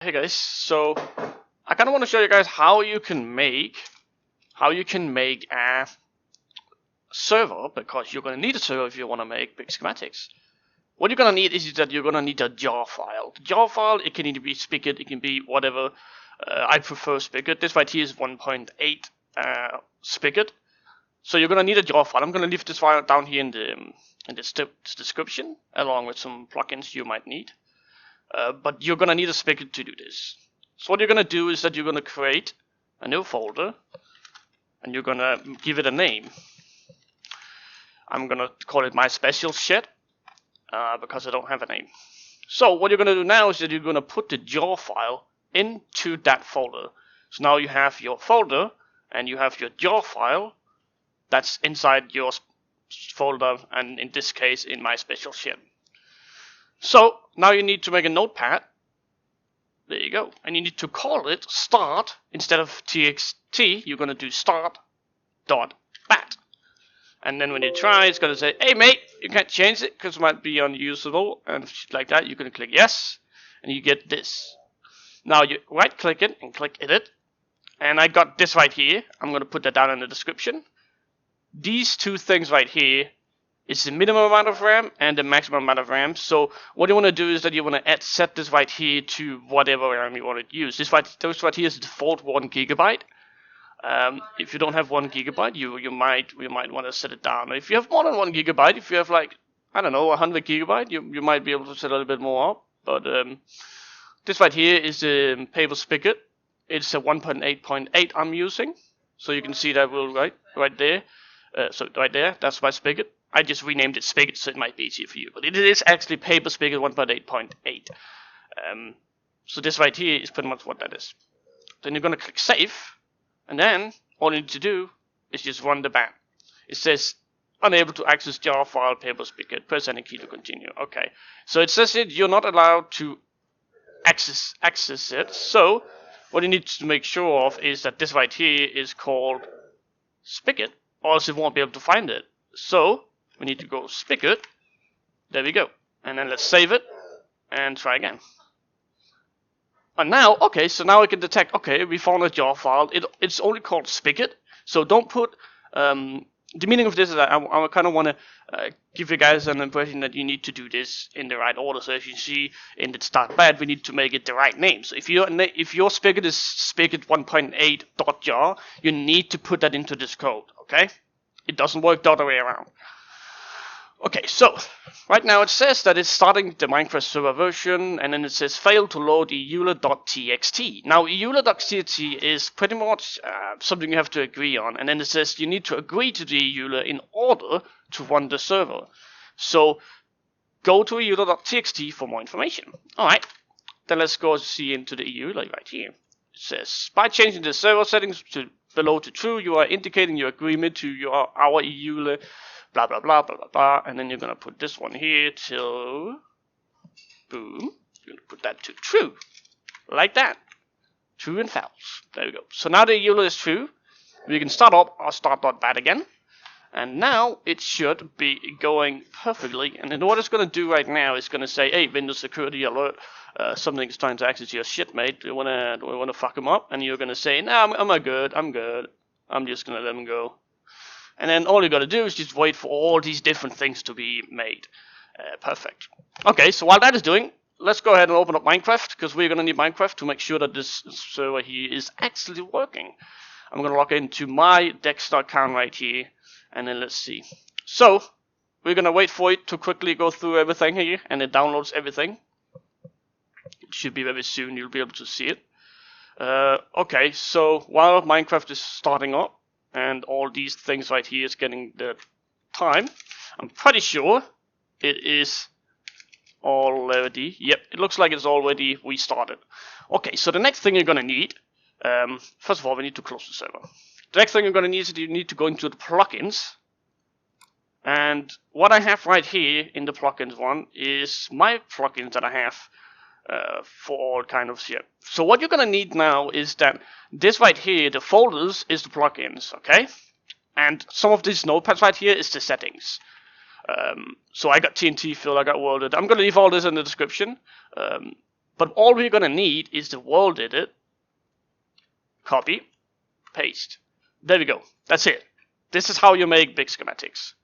Hey guys, so I kind of want to show you guys how you can make a server, because you're going to need a server if you want to make big schematics. What you're going to need is that you're going to need a jar file. The jar file, it can either be spigot, it can be whatever. I prefer spigot. This right here is 1.8 spigot. So you're going to need a jar file. I'm going to leave this file down here in the description, along with some plugins you might need. But you're going to need a spigot to do this. So what you're going to do is that you're going to create a new folder, and you're going to give it a name. I'm going to call it my special shit, because I don't have a name. So what you're going to do now is that you're going to put the jar file into that folder. So now you have your folder, and you have your jar file that's inside your folder, and in this case, in my special shit. So now you need to make a notepad. There you go. And you need to call it start. Instead of txt, you're going to do start.bat. And then when you try, it's going to say, hey mate, you can't change it because it might be unusable and shit like that. You're going to click yes, and you get this. Now you right click it and click edit. And I got this right here. I'm going to put that down in the description. These two things right here is the minimum amount of RAM and the maximum amount of RAM. So what you want to do is that you want to set this right here to whatever RAM you want to use. This right here is the default 1 GB. If you don't have 1 GB, you might want to set it down. If you have more than 1 GB, if you have like, I don't know, 100 GB, you might be able to set a little bit more up. But this right here is the paper spigot. It's a 1.8.8 I'm using, so you can see that right there. So right there, that's my spigot. I just renamed it spigot so it might be easier for you, but it is actually paper spigot 1.8.8. So this right here is pretty much what that is. Then you're going to click save. And then all you need to do is just run the ban. It says unable to access jar file paper spigot. Press any key to continue. Okay. So it says that you're not allowed to access it. So what you need to make sure of is that this right here is called spigot, or else you won't be able to find it. So we need to go spigot. There we go. And then let's save it and try again. And now, okay, so now we can detect, okay, we found a jar file. It's only called spigot. So don't put, the meaning of this is that I kind of want to give you guys an impression that you need to do this in the right order. So if you see in the start bad, we need to make it the right name. So if your spigot is spigot 1.8.jar, you need to put that into this code, okay? It doesn't work the other way around. Okay, so right now it says that it's starting the Minecraft server version, and then it says failed to load euler.txt. Now euler.txt is pretty much something you have to agree on, and then it says you need to agree to the euler in order to run the server. So go to euler.txt for more information. Alright, then let's go see into the euler right here. It says by changing the server settings below to true, you are indicating your agreement to our euler. Blah blah blah blah blah blah, and then you're gonna put this one here till boom. You're gonna put that to true, like that. True and false. There we go. So now the euler is true. We can start up our start.bat again, and now it should be going perfectly. And then what it's gonna do right now is gonna say, "Hey, Windows security alert. Something's trying to access your shit, mate. Do we wanna fuck them up?" And you're gonna say, "No, I'm good. I'm good. I'm just gonna let them go." And then all you gotta do is just wait for all these different things to be made. Perfect. Okay, so while that is doing, let's go ahead and open up Minecraft, because we're gonna need Minecraft to make sure that this server here is actually working. I'm gonna log into my Dexter account right here, and then let's see. So, we're gonna wait for it to quickly go through everything here, and it downloads everything. It should be very soon, you'll be able to see it. Okay, so while Minecraft is starting up, and all these things right here is getting the time, I'm pretty sure it is already, yep, it looks like it's already restarted. Okay, so the next thing you're gonna need, first of all, we need to close the server. The next thing you're gonna need is you need to go into the plugins, and what I have right here in the plugins one is my plugins that I have for all kind of shit. So what you're gonna need now is that this right here, the folders, is the plugins, okay? And some of these notepads right here is the settings. So I got TNT fill, I got worldedit. I'm gonna leave all this in the description. But all we're gonna need is the worldedit, copy, paste. There we go. That's it. This is how you make big schematics.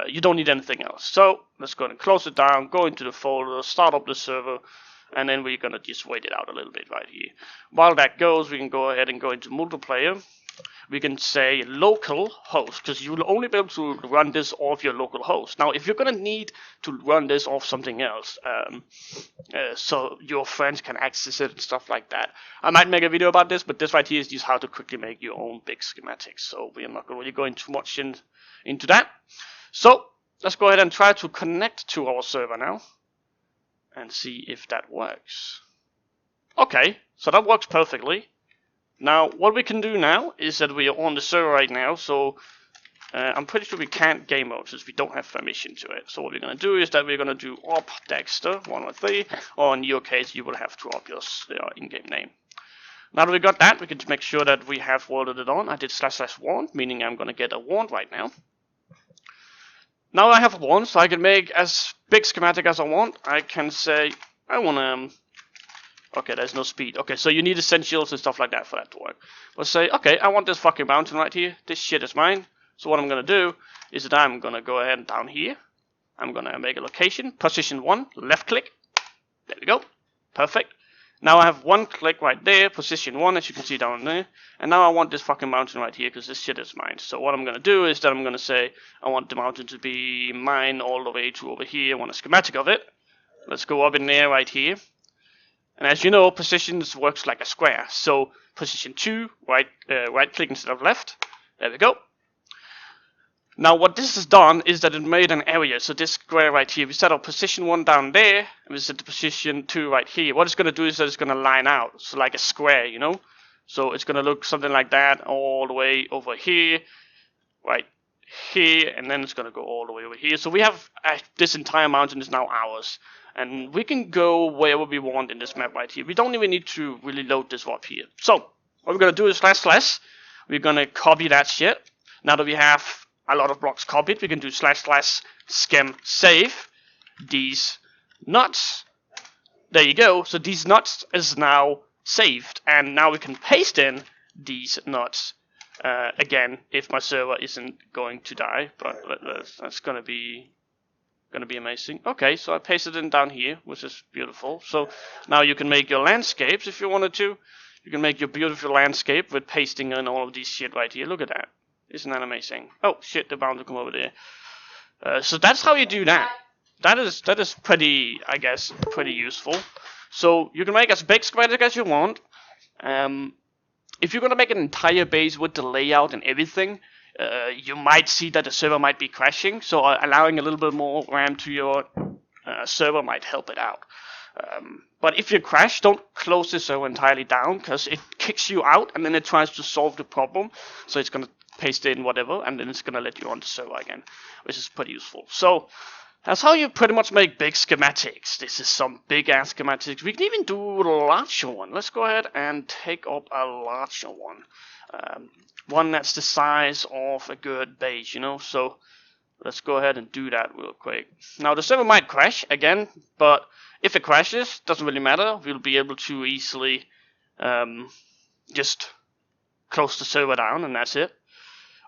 You don't need anything else. So let's go and close it down, go into the folder, start up the server, and then we're gonna just wait it out a little bit right here. While that goes, we can go ahead and go into multiplayer. We can say local host, because you'll only be able to run this off your local host. Now, if you're gonna need to run this off something else, so your friends can access it and stuff like that, I might make a video about this, but this right here is just how to quickly make your own big schematics. So we are not really going too much into that. So let's go ahead and try to connect to our server now and see if that works. Okay, so that works perfectly. Now, what we can do now is that we are on the server right now, so I'm pretty sure we can't game mode since we don't have permission to it. So what we're going to do is that we're going to do op Dexter 113, or in your case, you will have to op your in-game name. Now that we got that, we can make sure that we have worldedit on. I did //wand, meaning I'm going to get a wand right now. Now I have a wand, so I can make as big schematic as I want. I can say, I want to... Okay, there's no speed. Okay, so you need essentials and stuff like that for that to work. But say, okay, I want this fucking mountain right here. This shit is mine. So what I'm going to do is that I'm going to go ahead and down here. I'm going to make a location. Position 1, left click. There we go. Perfect. Now I have one click right there. Position 1, as you can see down there. And now I want this fucking mountain right here because this shit is mine. So what I'm going to do is that I'm going to say, I want the mountain to be mine all the way to over here. I want a schematic of it. Let's go up in there right here. And as you know, positions works like a square. So position 2, right click instead of left. There we go. Now what this has done is that it made an area. So this square right here, we set up position 1 down there, and we set the position 2 right here. What it's going to do is that it's going to line out, so like a square, you know. So it's going to look something like that all the way over here, right here, and then it's going to go all the way over here. So we have this entire mountain is now ours. And we can go wherever we want in this map right here. We don't even need to really load this up here. So, what we're going to do is // we're going to copy that shit. Now that we have a lot of blocks copied, we can do // schem save these nuts. There you go. So these nuts is now saved. And now we can paste in these nuts again if my server isn't going to die. But that's going to be amazing. Okay, so I pasted it down here, which is beautiful. So now you can make your landscapes if you wanted to. You can make your beautiful landscape with pasting in all of these shit right here. Look at that. Isn't that amazing? Oh shit, they're bound to come over there. So that's how you do that. That is pretty, I guess, pretty useful. So you can make as big schematic as you want. If you're gonna make an entire base with the layout and everything, you might see that the server might be crashing, so allowing a little bit more RAM to your server might help it out. But if you crash, don't close the server entirely down, because it kicks you out and then it tries to solve the problem. So it's going to paste in whatever, and then it's going to let you on the server again, which is pretty useful. So that's how you pretty much make big schematics. This is some big ass schematics. We can even do a larger one. Let's go ahead and take up a larger one. One that's the size of a good base, you know. So let's go ahead and do that real quick. Now the server might crash again, but if it crashes, doesn't really matter. We'll be able to easily just close the server down, and that's it.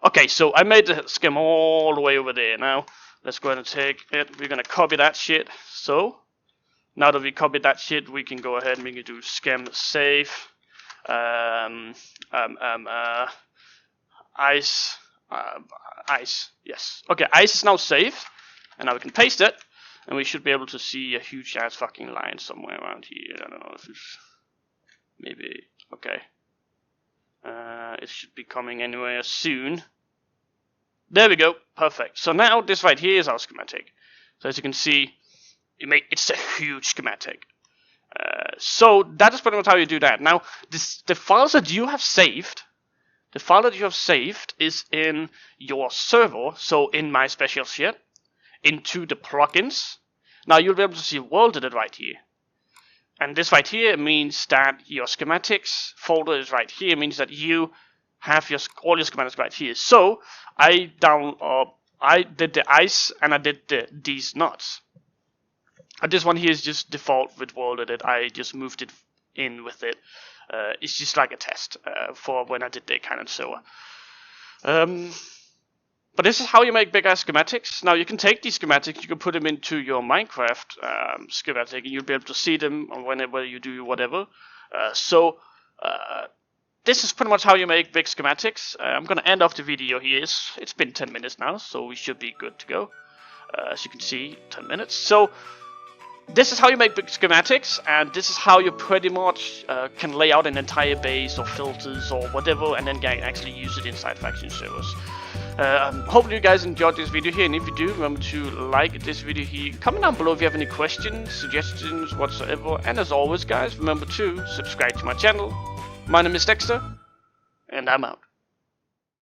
Okay, so I made the scheme all the way over there. Now let's go ahead and take it. We're gonna copy that shit. So now that we copied that shit, we can go ahead and we can do schem save. Ice, yes. Okay, ice is now saved, and now we can paste it, and we should be able to see a huge ass fucking line somewhere around here. I don't know if it's maybe okay. It should be coming anywhere soon. There we go, perfect. So now this right here is our schematic. So as you can see, it's a huge schematic. So that is pretty much how you do that. Now, the files that you have saved. The file that you have saved is in your server, so in my special shit, into the plugins. Now you'll be able to see worldedit right here. And this right here means that your schematics folder is right here. It means that you have all your schematics right here. So I did the ice and I did these nuts. And this one here is just default with worldedit. I just moved it in with it. It's just like a test for when I did the Canon server. But this is how you make big ass schematics. Now you can take these schematics, you can put them into your Minecraft schematic, and you'll be able to see them whenever you do whatever. This is pretty much how you make big schematics. I'm gonna end off the video here. It's been 10 minutes now, so we should be good to go. As you can see, 10 minutes. So this is how you make big schematics, and this is how you pretty much can lay out an entire base or filters or whatever, and then can actually use it inside faction servers. Hopefully you guys enjoyed this video here, and if you do, remember to like this video here, comment down below if you have any questions, suggestions, whatsoever, and as always guys, remember to subscribe to my channel. My name is Dexter, and I'm out.